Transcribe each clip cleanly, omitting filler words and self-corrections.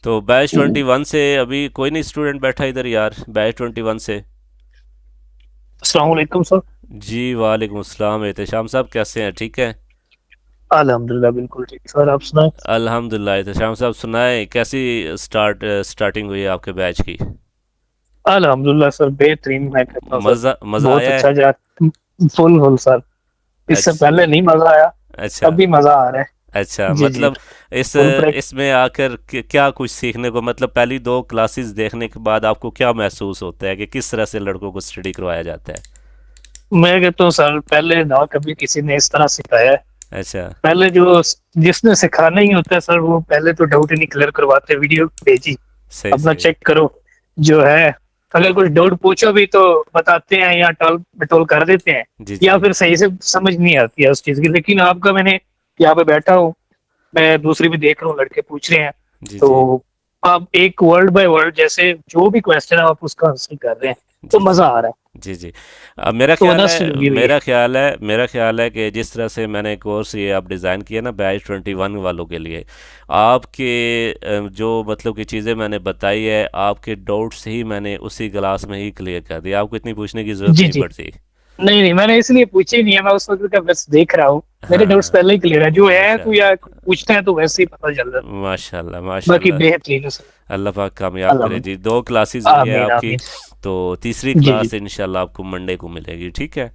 तो बैच 21 से अभी कोई नहीं स्टूडेंट बैठा इधर यार, बैच 21 से? अस्सलाम वालेकुम सर। जी वालेकुम अस्सलाम। एहतशाम साहब कैसे हैं, ठीक है? अल्हम्दुलिल्लाह बिल्कुल ठीक सर, आप सुनाए। अल्हम्दुलिल्लाह। एहतशाम साहब सुनाए, कैसी स्टार्टिंग हुई है आपके बैच की? अल्हम्दुलिल्लाह सर, बेहतरीन मैं कहता हूँ सर। मज़ा मज़ा बहुत आया है? अच्छा जा। Full full sir. इससे अच्छा। पहले नहीं मजा आया। अच्छा। अभी मजा आ रहा अच्छा, है। जी जी। मतलब इस फुल प्रैक्टिस। इसमें आकर क्या कुछ सीखने को, मतलब पहली दो क्लासेस देखने के बाद आपको क्या महसूस होता है कि किस तरह से लड़कों को स्टडी करवाया जाता है? मैं कहता हूँ सर, पहले ना कभी किसी ने इस तरह सिखाया है। अच्छा। पहले जो जिसने सिखाना ही होता है सर, वो पहले तो डाउट ही नहीं क्लियर करवाते, वीडियो भेजी सही अपना सही। चेक करो जो है। अगर कुछ डाउट पूछो भी तो बताते हैं या टॉल मटोल कर देते हैं, जी या जी। फिर सही से समझ नहीं आती है उस चीज की। लेकिन आपका, मैंने यहाँ पे बैठा हूँ, मैं दूसरी भी देख रहा हूँ, लड़के पूछ रहे हैं, जी जी। तो आप एक वर्ड बाय वर्ड जैसे जो भी क्वेश्चन है आप उसका आंसर कर रहे हैं, तो जी जी। मजा आ रहा है। जी जी। मेरा तो ख्याल ऑनेस्ट है लगी हुई है। मेरा ख्याल है कि जिस तरह से मैंने कोर्स ये आप डिज़ाइन किया ना बैच 21 वालों के लिए, आपके जो मतलब की चीज़ें मैंने बताई है, आपके डाउट्स ही मैंने उसी क्लास में ही क्लियर कर दिया, आपको इतनी पूछने की ज़रूरत जी नहीं जी। पड़ती। नहीं नहीं, मैंने इसलिए पूछे ही नहीं है, मैं उस वक्त का बस देख रहा हूँ। मेरे डाउट्स हाँ। पहले ही क्लियर है, जो है तो या पूछते हैं तो माशाल्लाह। वैसे ही पता चल रहा है। माशाल्लाह बाकी माशाल्लाह। बेहतरीन है सर। अल्लाह पाक कामयाब करे जी। दो क्लासेस हुई है आमीन आपकी, आमीन। तो तीसरी जी जी। क्लास इंशाल्लाह आपको मंडे को मिलेगी, ठीक है?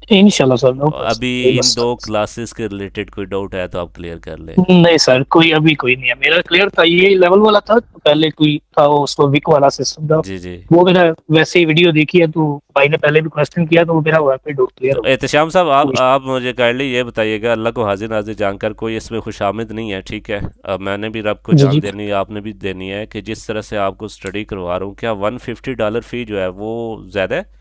इंशाल्लाह सर, नो प्रॉब्लम, अभी कोई इन मसला दो नहीं। क्लासेस के रिलेटेड कोई डाउट है तो आप क्लियर कर लें। नहीं सर, कोई अभी कोई नहीं है, मेरा क्लियर था, ये लेवल वाला था तो पहले कोई था वो, उसको वीक वाला सिस्टम था। जी जी। वो मेरा वैसे ही वीडियो देखी है, तो भाई ने पहले भी क्वेश्चन किया, तो वो मेरा वहाँ पे डाउट क्लियर तो हो गया। एहतशाम साहब, आप कोई आप मुझे काइंडली ये बताइएगा, अल्लाह को हाजिर नाजिर जानकर कोई इसमें खुशामिद नहीं है, ठीक है? अब मैंने भी रब को जी जान जी। देनी है, आपने भी देनी है, कि जिस तरह से आपको स्टडी करवा रहा हूँ, क्या $150 फ़ी जो है वो ज़्यादा है?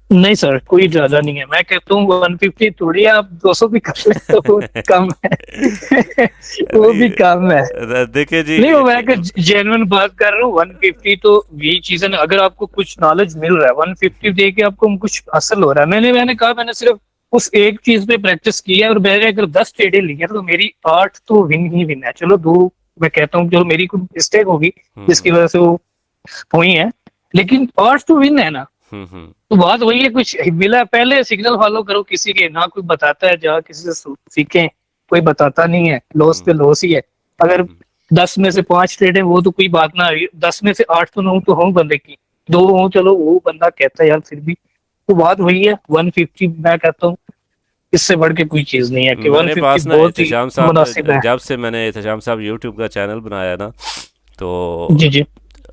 नहीं सर, कोई ज्यादा नहीं है, मैं कहता हूँ 150 थोड़ी है, आप 200 भी कर ले तो वो कम है। वो भी कम है। देखिए जी। नहीं, वो मैं जेन्युइन बात कर रहा हूँ, 150 तो यही चीज है ना, अगर आपको कुछ नॉलेज मिल रहा है 150 दे के आपको कुछ हासिल हो रहा है। मैंने कहा, मैंने सिर्फ उस एक चीज पे प्रैक्टिस की है, और मैंने अगर 10 ट्रेडें ली है तो मेरी 8 तो विन ही विन है। चलो दो मैं कहता हूँ, चलो मेरी कोई मिस्टेक होगी जिसकी हम्म वजह से वो हुई है, लेकिन 8 तो विन है ना। हम्म। तो बात वही है, कुछ मिला है, पहले सिग्नल फॉलो करो किसी के, ना कोई बताता है जहाँ किसी से सीखें, कोई बताता नहीं है, लॉस पे हम्म लॉस ही है। अगर हम्म। 10 में से 5 ट्रेड है वो तो कोई बात ना रही, 10 में से 8 तो नौ तो हो बंदे की, दो हो चलो, वो बंदा कहता है यार फिर भी। तो बात वही है, 150 मैं कहता हूँ इससे बढ़ के कोई चीज नहीं है, कि मेरे 150 पास ना बहुत ही एहतशाम साहब, मुनासिब है। जब से मैंने एहतशाम साहब यूट्यूब का चैनल बनाया ना, तो जी जी।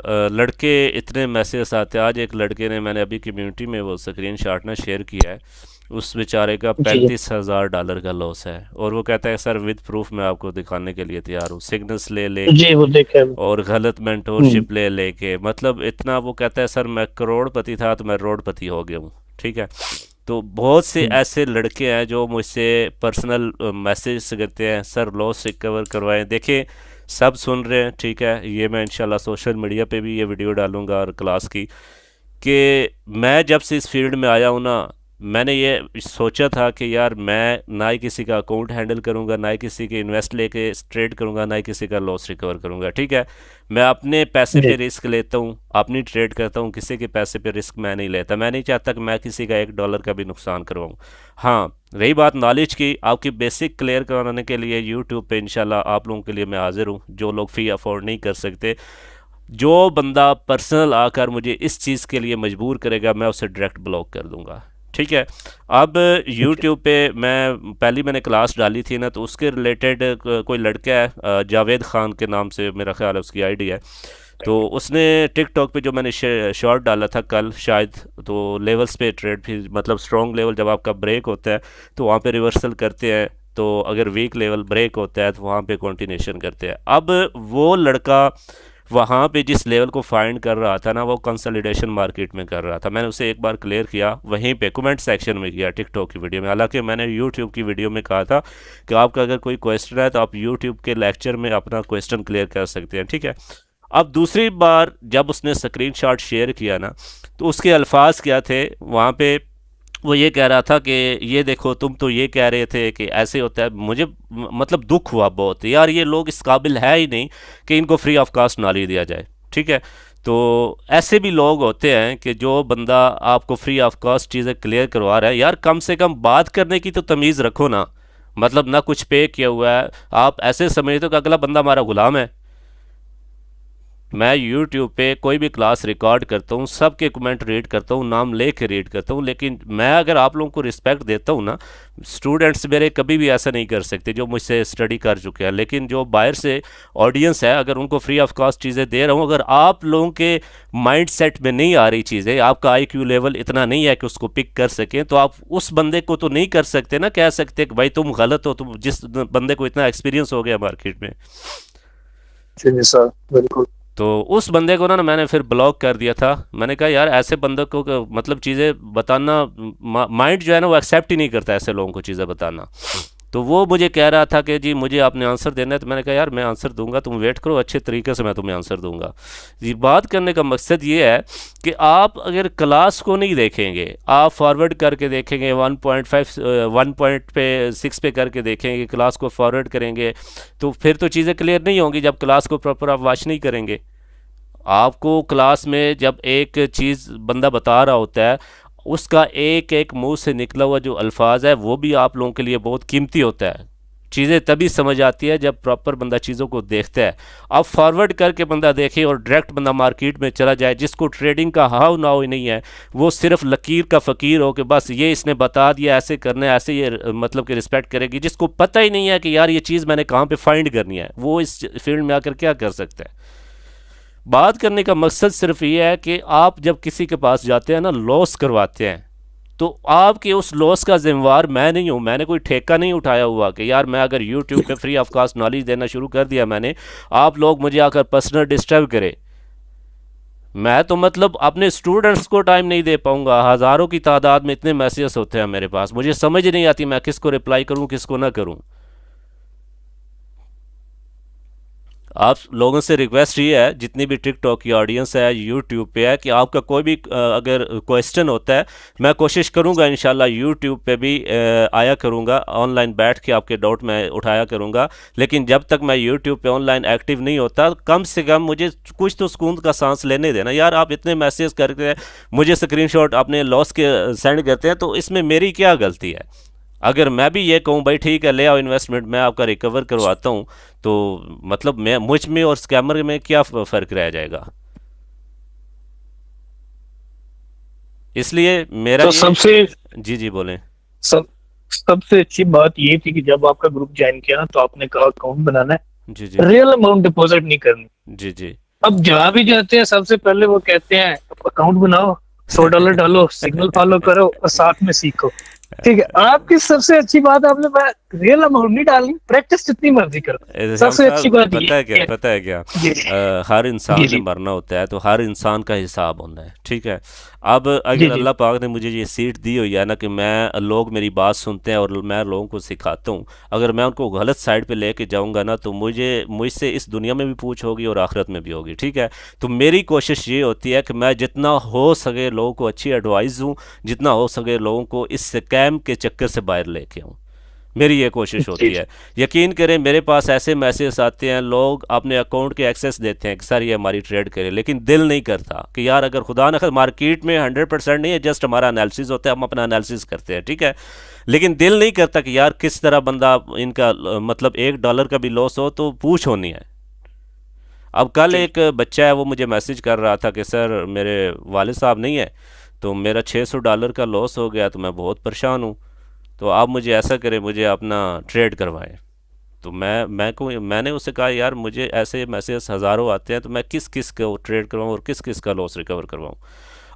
लड़के इतने मैसेज आते हैं। आज एक लड़के ने, मैंने अभी कम्युनिटी में वो स्क्रीन शॉट ना शेयर किया है, उस बेचारे का जी जी। $35,000 का लॉस है, और वो कहता है सर विद प्रूफ मैं आपको दिखाने के लिए तैयार हूँ, सिग्नल्स ले लेके जी वो देखे। और गलत हम्म। मेंटोरशिप ले लेके, मतलब इतना। वो कहता है सर मैं करोड़पति था तो मैं रोडपति हो गया हूँ, ठीक है? तो बहुत से हम्म। ऐसे लड़के हैं जो मुझसे पर्सनल मैसेज करते हैं, सर लॉस रिकवर करवाएं। देखिए, सब सुन रहे हैं, ठीक है? ये मैं इंशाल्लाह सोशल मीडिया पे भी ये वीडियो डालूंगा और क्लास की, कि मैं जब से इस फील्ड में आया हूँ ना, मैंने ये सोचा था कि यार मैं ना ही किसी का अकाउंट हैंडल करूँगा, ना ही किसी के इन्वेस्ट लेके ट्रेड करूँगा, ना ही किसी का लॉस रिकवर करूँगा, ठीक है? मैं अपने पैसे जी पे रिस्क लेता हूँ, अपनी ट्रेड करता हूँ, किसी के पैसे पे रिस्क मैं नहीं लेता। मैं नहीं चाहता कि मैं किसी का $1 का भी नुकसान करवाऊँ। हाँ, रही बात नॉलेज की, आपकी बेसिक क्लियर कराने के लिए यूट्यूब पे इंशाल्लाह आप लोगों के लिए मैं हाजिर हूँ, जो लोग फ़ी अफोर्ड नहीं कर सकते। जो बंदा पर्सनल आकर मुझे इस चीज़ के लिए मजबूर करेगा, मैं उसे डायरेक्ट ब्लॉक कर दूंगा, ठीक है? अब ठीक है। यूट्यूब पे मैं पहली मैंने क्लास डाली थी ना, तो उसके रिलेटेड कोई लड़का है, जावेद ख़ान के नाम से मेरा ख्याल है उसकी आईडी है। तो उसने टिकटॉक पे जो मैंने शॉर्ट डाला था कल शायद, तो लेवल्स पे ट्रेड भी, मतलब स्ट्रॉन्ग लेवल जब आपका ब्रेक होता है तो वहाँ पे रिवर्सल करते हैं, तो अगर वीक लेवल ब्रेक होता है तो वहाँ पे कंटिन्यूशन करते हैं। अब वो लड़का वहाँ पे जिस लेवल को फाइंड कर रहा था ना, वो कंसोलिडेशन मार्केट में कर रहा था। मैंने उसे एक बार क्लियर किया, वहीं पे कमेंट सेक्शन में किया टिकटॉक की वीडियो में। हालांकि मैंने यूट्यूब की वीडियो में कहा था कि आपका अगर कोई क्वेश्चन है तो आप यूट्यूब के लेक्चर में अपना क्वेश्चन क्लियर कर सकते हैं, ठीक है? अब दूसरी बार जब उसने स्क्रीनशॉट शेयर किया ना, तो उसके अल्फाज क्या थे वहाँ पे? वो ये कह रहा था कि ये देखो तुम तो ये कह रहे थे कि ऐसे होता है। मुझे मतलब दुख हुआ बहुत यार, ये लोग इस काबिल है ही नहीं कि इनको फ्री ऑफ कास्ट नॉलेज दिया जाए। ठीक है, तो ऐसे भी लोग होते हैं कि जो बंदा आपको फ्री ऑफ कास्ट चीज़ें क्लियर करवा रहा है, यार कम से कम बात करने की तो तमीज़ रखो ना। मतलब ना कुछ पे किया हुआ है, आप ऐसे समझते हो कि अगला बंदा हमारा गुलाम है। मैं यूट्यूब पे कोई भी क्लास रिकॉर्ड करता हूँ, सबके कमेंट रीड करता हूँ, नाम ले के रीड करता हूँ, लेकिन मैं अगर आप लोगों को रिस्पेक्ट देता हूँ ना, स्टूडेंट्स मेरे कभी भी ऐसा नहीं कर सकते जो मुझसे स्टडी कर चुके हैं। लेकिन जो बाहर से ऑडियंस है, अगर उनको फ्री ऑफ कॉस्ट चीज़ें दे रहा हूँ, अगर आप लोगों के माइंड सेट में नहीं आ रही चीज़ें, आपका IQ लेवल इतना नहीं है कि उसको पिक कर सकें, तो आप उस बंदे को तो नहीं कर सकते ना, कह सकते कि भाई तुम गलत हो, तुम जिस बंदे को इतना एक्सपीरियंस हो गया मार्केट में। जी सर, बिल्कुल। तो उस बंदे को ना मैंने फिर ब्लॉक कर दिया था। मैंने कहा यार ऐसे बंदे को मतलब चीज़ें बताना, माइंड जो है ना वो एक्सेप्ट ही नहीं करता ऐसे लोगों को चीज़ें बताना। तो वो मुझे कह रहा था कि जी मुझे आपने आंसर देना है। तो मैंने कहा यार मैं आंसर दूंगा, तुम वेट करो, अच्छे तरीके से मैं तुम्हें आंसर दूंगा। ये बात करने का मकसद ये है कि आप अगर क्लास को नहीं देखेंगे, आप फॉरवर्ड करके देखेंगे 1.5 1.6 पे करके देखेंगे, क्लास को फॉरवर्ड करेंगे, तो फिर तो चीज़ें क्लियर नहीं होंगी जब क्लास को प्रॉपर आप वॉच नहीं करेंगे। आपको क्लास में जब एक चीज़ बंदा बता रहा होता है, उसका एक एक मुंह से निकला हुआ जो अल्फाज है वो भी आप लोगों के लिए बहुत कीमती होता है। चीज़ें तभी समझ आती है जब प्रॉपर बंदा चीज़ों को देखता है। आप फॉरवर्ड करके बंदा देखे और डायरेक्ट बंदा मार्केट में चला जाए, जिसको ट्रेडिंग का हाव नाव ही नहीं है, वो सिर्फ लकीर का फ़कीर हो कि बस ये इसने बता दिया ऐसे करना है, ऐसे ये मतलब कि रिस्पेक्ट करेगी, जिसको पता ही नहीं है कि यार ये चीज़ मैंने कहाँ पे फाइंड करनी है, वो इस फील्ड में आकर क्या कर सकता है। बात करने का मकसद सिर्फ ये है कि आप जब किसी के पास जाते हैं ना, लॉस करवाते हैं, तो आपके उस लॉस का जिम्मेवार मैं नहीं हूँ। मैंने कोई ठेका नहीं उठाया हुआ कि यार मैं अगर यूट्यूब पे फ्री ऑफ कास्ट नॉलेज देना शुरू कर दिया मैंने, आप लोग मुझे आकर पर्सनल डिस्टर्ब करें। मैं तो मतलब अपने स्टूडेंट्स को टाइम नहीं दे पाऊंगा। हज़ारों की तादाद में इतने मैसेजेस होते हैं मेरे पास, मुझे समझ नहीं आती मैं किसको रिप्लाई करूँ किसको ना करूँ। आप लोगों से रिक्वेस्ट ये है, जितनी भी टिकटॉक की ऑडियंस है, यूट्यूब पे है, कि आपका कोई भी अगर क्वेश्चन होता है, मैं कोशिश करूंगा इंशाल्लाह यूट्यूब पे भी आया करूंगा, ऑनलाइन बैठ के आपके डाउट मैं उठाया करूंगा। लेकिन जब तक मैं यूट्यूब पे ऑनलाइन एक्टिव नहीं होता, कम से कम मुझे कुछ तो सुकून का सांस लेने देना। यार आप इतने मैसेज करके मुझे स्क्रीनशॉट अपने लॉस के सेंड करते हैं, तो इसमें मेरी क्या गलती है? अगर मैं भी ये कहूँ भाई ठीक है ले आओ इन्वेस्टमेंट, मैं आपका रिकवर करवाता हूँ, तो मतलब मैं मुझ में और स्कैमर में क्या फ़र्क रह जाएगा? इसलिए मेरा तो ये। सबसे जी जी बोलें। सब सबसे अच्छी बात ये थी कि जब आपका ग्रुप ज्वाइन किया ना, तो आपने कहा अकाउंट बनाना जी जी। है, रियल अमाउंट डिपॉजिट नहीं करनी। जी जी। अब जहाँ भी जाते हैं सबसे पहले वो कहते हैं अकाउंट बनाओ, $100 डालो, सिग्नल फॉलो करो और साथ में सीखो। ठीक है, आपकी सबसे अच्छी बात, आपने रियल अमाउंट नहीं डालनी, प्रैक्टिस जितनी मर्जी करो। हम सबसे अच्छी साहब बात ये पता है क्या, है। पता है क्या, जी हर जी इंसान ने जी मरना होता है, तो हर इंसान का हिसाब होना है। ठीक है, अब जी अगर जी अल्लाह पाक ने मुझे ये सीट दी हुई है ना कि मैं, लोग मेरी बात सुनते हैं और मैं लोगों को सिखाता हूँ, अगर मैं उनको गलत साइड पे लेके जाऊँगा ना, तो मुझसे इस दुनिया में भी पूछ होगी और आखिरत में भी होगी। ठीक है, तो मेरी कोशिश ये होती है कि मैं जितना हो सके लोगों को अच्छी एडवाइस दूँ, जितना हो सके लोगों को इस स्कैम के चक्कर से बाहर लेके आऊँ। मेरी ये कोशिश जी होती है। यकीन करें मेरे पास ऐसे मैसेज आते हैं, लोग अपने अकाउंट के एक्सेस देते हैं कि सर ये हमारी ट्रेड करें, लेकिन दिल नहीं करता कि यार अगर खुदा न खास्ता, मार्केट में 100% नहीं है, जस्ट हमारा एनालिसिस होता है, हम अपना एनालिसिस करते हैं। ठीक है, लेकिन दिल नहीं करता कि यार किस तरह बंदा इनका मतलब $1 का भी लॉस हो तो पूछ होनी है। अब कल जी एक बच्चा है वो मुझे मैसेज कर रहा था कि सर मेरे वालिद साहब नहीं है, तो मेरा $600 का लॉस हो गया, तो मैं बहुत परेशान हूँ, तो आप मुझे ऐसा करें, मुझे अपना ट्रेड करवाएं। तो मैंने उससे कहा यार मुझे ऐसे मैसेज हज़ारों आते हैं, तो मैं किस किस को ट्रेड करवाऊँ और किस किस का लॉस रिकवर करवाऊँ?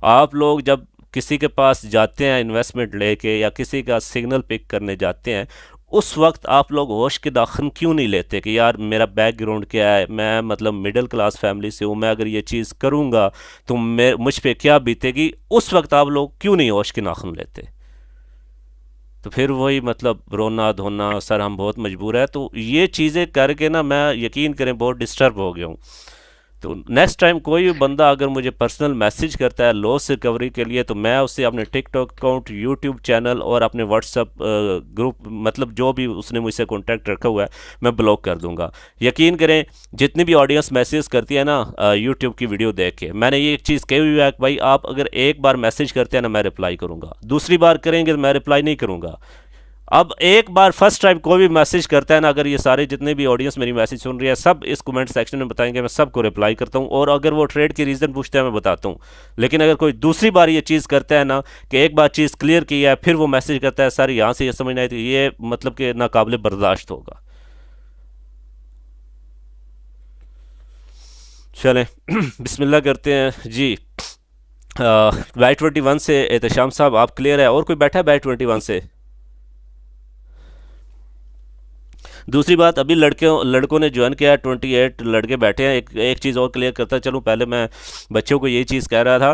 आप लोग जब किसी के पास जाते हैं इन्वेस्टमेंट लेके या किसी का सिग्नल पिक करने जाते हैं, उस वक्त आप लोग होश के दाखिल क्यों नहीं लेते कि यार मेरा बैकग्राउंड क्या है, मैं मतलब मिडिल क्लास फैमिली से हूँ, मैं अगर ये चीज़ करूँगा तो मैं मुझ पे क्या बीतेगी? उस वक्त आप लोग क्यों नहीं होश के नाखून लेते? तो फिर वही मतलब रोना धोना, सर हम बहुत मजबूर है, तो ये चीज़ें करके ना मैं, यकीन करें, बहुत डिस्टर्ब हो गया हूँ। तो नेक्स्ट टाइम कोई भी बंदा अगर मुझे पर्सनल मैसेज करता है लॉस रिकवरी के लिए, तो मैं उससे अपने टिकटॉक अकाउंट, यूट्यूब चैनल और अपने व्हाट्सअप ग्रुप, मतलब जो भी उसने मुझसे कॉन्टैक्ट रखा हुआ है, मैं ब्लॉक कर दूंगा। यकीन करें, जितनी भी ऑडियंस मैसेज करती है ना यूट्यूब की वीडियो देख के, मैंने ये एक चीज़ कही हुई है कि भाई आप अगर एक बार मैसेज करते हैं ना, मैं रिप्लाई करूँगा, दूसरी बार करेंगे तो मैं रिप्लाई नहीं करूँगा। अब एक बार फर्स्ट टाइम कोई भी मैसेज करता है ना, अगर ये सारे जितने भी ऑडियंस मेरी मैसेज सुन रही है, सब इस कमेंट सेक्शन में बताएंगे, मैं सबको रिप्लाई करता हूँ, और अगर वो ट्रेड के रीज़न पूछते हैं मैं बताता हूँ। लेकिन अगर कोई दूसरी बार ये चीज़ करता है ना, कि एक बार चीज़ क्लियर की है फिर वो मैसेज करता है सर यहाँ से ये समझना है, तो ये मतलब कि नाकाबिले बर्दाश्त होगा। चलें बिस्मिल्लाह करते हैं जी। बाई 21 से एहतशाम साहब आप क्लियर है? और कोई बैठा है बाई 21 से? दूसरी बात, अभी लड़कों ने ज्वाइन किया है, 28 लड़के बैठे हैं। एक चीज़ और क्लियर करता चलूँ, पहले मैं बच्चों को यही चीज़ कह रहा था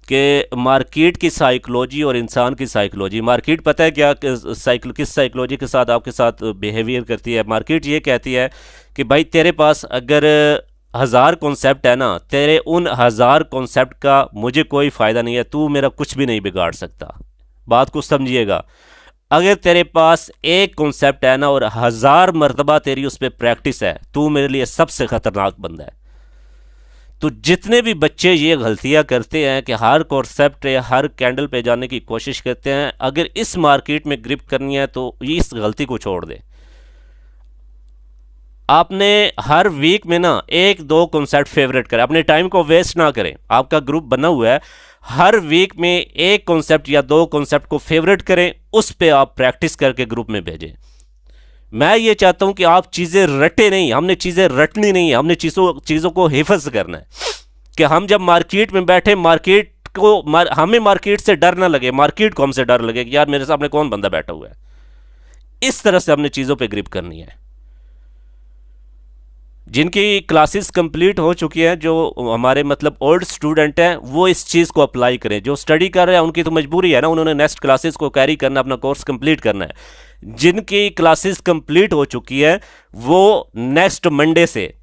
कि मार्केट की साइकोलॉजी और इंसान की साइकोलॉजी, मार्केट पता है क्या किस साइकोलॉजी के साथ आपके साथ बिहेवियर करती है? मार्केट ये कहती है कि भाई तेरे पास अगर 1000 कॉन्सेप्ट है ना, तेरे उन 1000 कॉन्सेप्ट का मुझे कोई फ़ायदा नहीं है, तू मेरा कुछ भी नहीं बिगाड़ सकता। बात को समझिएगा। अगर तेरे पास एक कॉन्सेप्ट है ना और 1000 मरतबा तेरी उस पर प्रैक्टिस है, तू मेरे लिए सबसे खतरनाक बंदा है। तो जितने भी बच्चे ये गलतियां करते हैं कि हर कॉन्सेप्ट या हर कैंडल पे जाने की कोशिश करते हैं, अगर इस मार्केट में ग्रिप करनी है तो इस गलती को छोड़ दे। आपने हर वीक में ना एक दो कॉन्सेप्ट फेवरेट करें, अपने टाइम को वेस्ट ना करें। आपका ग्रुप बना हुआ है, हर वीक में एक कॉन्सेप्ट या दो कॉन्सेप्ट को फेवरेट करें, उस पे आप प्रैक्टिस करके ग्रुप में भेजें। मैं ये चाहता हूं कि आप चीज़ें रटे नहीं, हमने चीज़ें रटनी नहीं है, हमने चीज़ों को हिफज करना है। कि हम जब मार्केट में बैठे, हमें मार्केट से डर ना लगे, मार्केट को हमसे डर लगे कि यार मेरे सामने कौन बंदा बैठा हुआ है। इस तरह से हमने चीज़ों पे ग्रिप करनी है। जिनकी क्लासेस कंप्लीट हो चुकी हैं, जो हमारे मतलब ओल्ड स्टूडेंट हैं, वो इस चीज़ को अप्लाई करें। जो स्टडी कर रहे हैं उनकी तो मजबूरी है ना, उन्होंने नेक्स्ट क्लासेस को कैरी करना, अपना कोर्स कंप्लीट करना है। जिनकी क्लासेस कंप्लीट हो चुकी है वो नेक्स्ट मंडे से,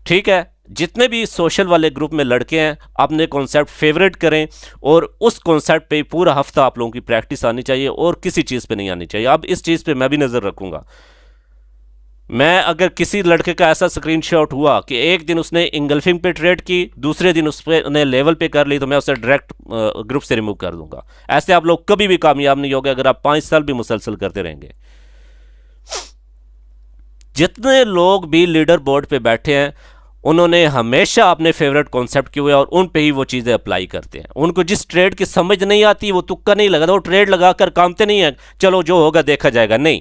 ठीक है, जितने भी सोशल वाले ग्रुप में लड़के हैं, अपने कॉन्सेप्ट फेवरेट करें, और उस कॉन्सेप्ट पे पूरा हफ्ता आप लोगों की प्रैक्टिस आनी चाहिए और किसी चीज़ पे नहीं आनी चाहिए। अब इस चीज़ पे मैं भी नज़र रखूंगा। मैं अगर किसी लड़के का ऐसा स्क्रीनशॉट हुआ कि एक दिन उसने इंगल्फिंग पे ट्रेड की, दूसरे दिन उसने लेवल पे कर ली, तो मैं उसे डायरेक्ट ग्रुप से रिमूव कर दूंगा। ऐसे आप लोग कभी भी कामयाब नहीं होगे अगर आप 5 साल भी मुसलसल करते रहेंगे। जितने लोग भी लीडर बोर्ड पे बैठे हैं, उन्होंने हमेशा अपने फेवरेट कॉन्सेप्ट किए हुए और उन पे ही वो चीज़ें अप्लाई करते हैं। उनको जिस ट्रेड की समझ नहीं आती वो तुक्का नहीं लगाता, वो ट्रेड लगाकर कामते नहीं है, चलो जो होगा देखा जाएगा, नहीं।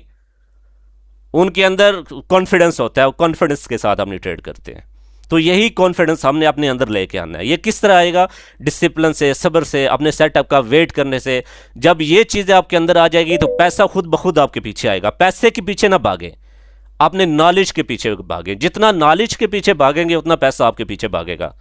उनके अंदर कॉन्फिडेंस होता है, वो कॉन्फिडेंस के साथ अपनी ट्रेड करते हैं। तो यही कॉन्फिडेंस हमने अपने अंदर लेके आना है। ये किस तरह आएगा? डिसिप्लिन से, सब्र से, अपने सेटअप का वेट करने से। जब ये चीज़ें आपके अंदर आ जाएगी तो पैसा खुद ब खुद आपके पीछे आएगा। पैसे के पीछे ना भागें, अपने नॉलेज के पीछे भागें। जितना नॉलेज के पीछे भागेंगे उतना पैसा आपके पीछे भागेगा।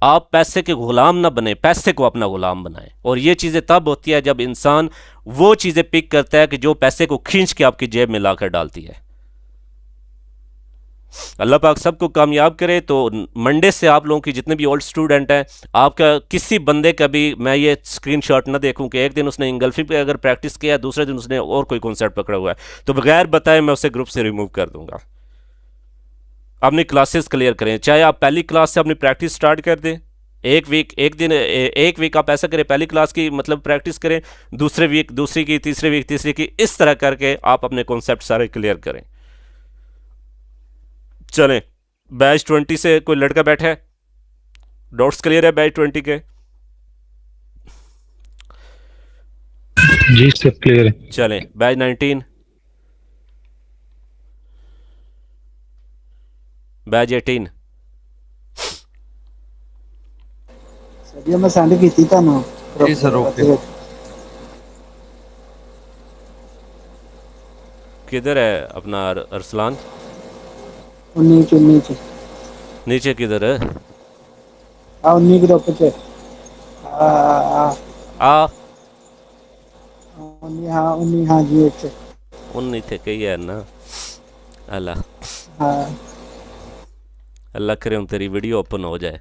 आप पैसे के गुलाम ना बने, पैसे को अपना गुलाम बनाएं। और ये चीज़ें तब होती है जब इंसान वो चीज़ें पिक करता है कि जो पैसे को खींच के आपकी जेब में लाकर डालती है। अल्लाह पाक सबको कामयाब करे। तो मंडे से आप लोगों की जितने भी ओल्ड स्टूडेंट हैं, आपका किसी बंदे का भी मैं ये स्क्रीनशॉट ना देखूं कि एक दिन उसने इंगल्फिंग पे अगर प्रैक्टिस किया, दूसरे दिन उसने और कोई कॉन्सेप्ट पकड़ा हुआ है, तो बगैर बताए मैं उसे ग्रुप से रिमूव कर दूंगा। अपनी क्लासेस क्लियर करें, चाहे आप पहली क्लास से अपनी प्रैक्टिस स्टार्ट कर दें। एक वीक आप ऐसा करें, पहली क्लास की मतलब प्रैक्टिस करें, दूसरे वीक दूसरी की, तीसरे वीक तीसरी की, इस तरह करके आप अपने कॉन्सेप्ट सारे क्लियर करें। चलें, बैच 20 से कोई लड़का बैठा है? डाउट्स क्लियर है बैच 20 के? जी सब क्लियर है। चलें, बैच 19, बैच 18। सर मैं सेंड की थानू। जी सर ओके। किधर है अपना अरसलान? नीचे नीचे नीचे किधर है? आ उन्हीं ग्रुप च आ आ उन्हीं हाँ जी च उन नहीं थे कही है ना। अल्लाह। हाँ अल्लाह करे तेरी वीडियो ओपन हो जाए।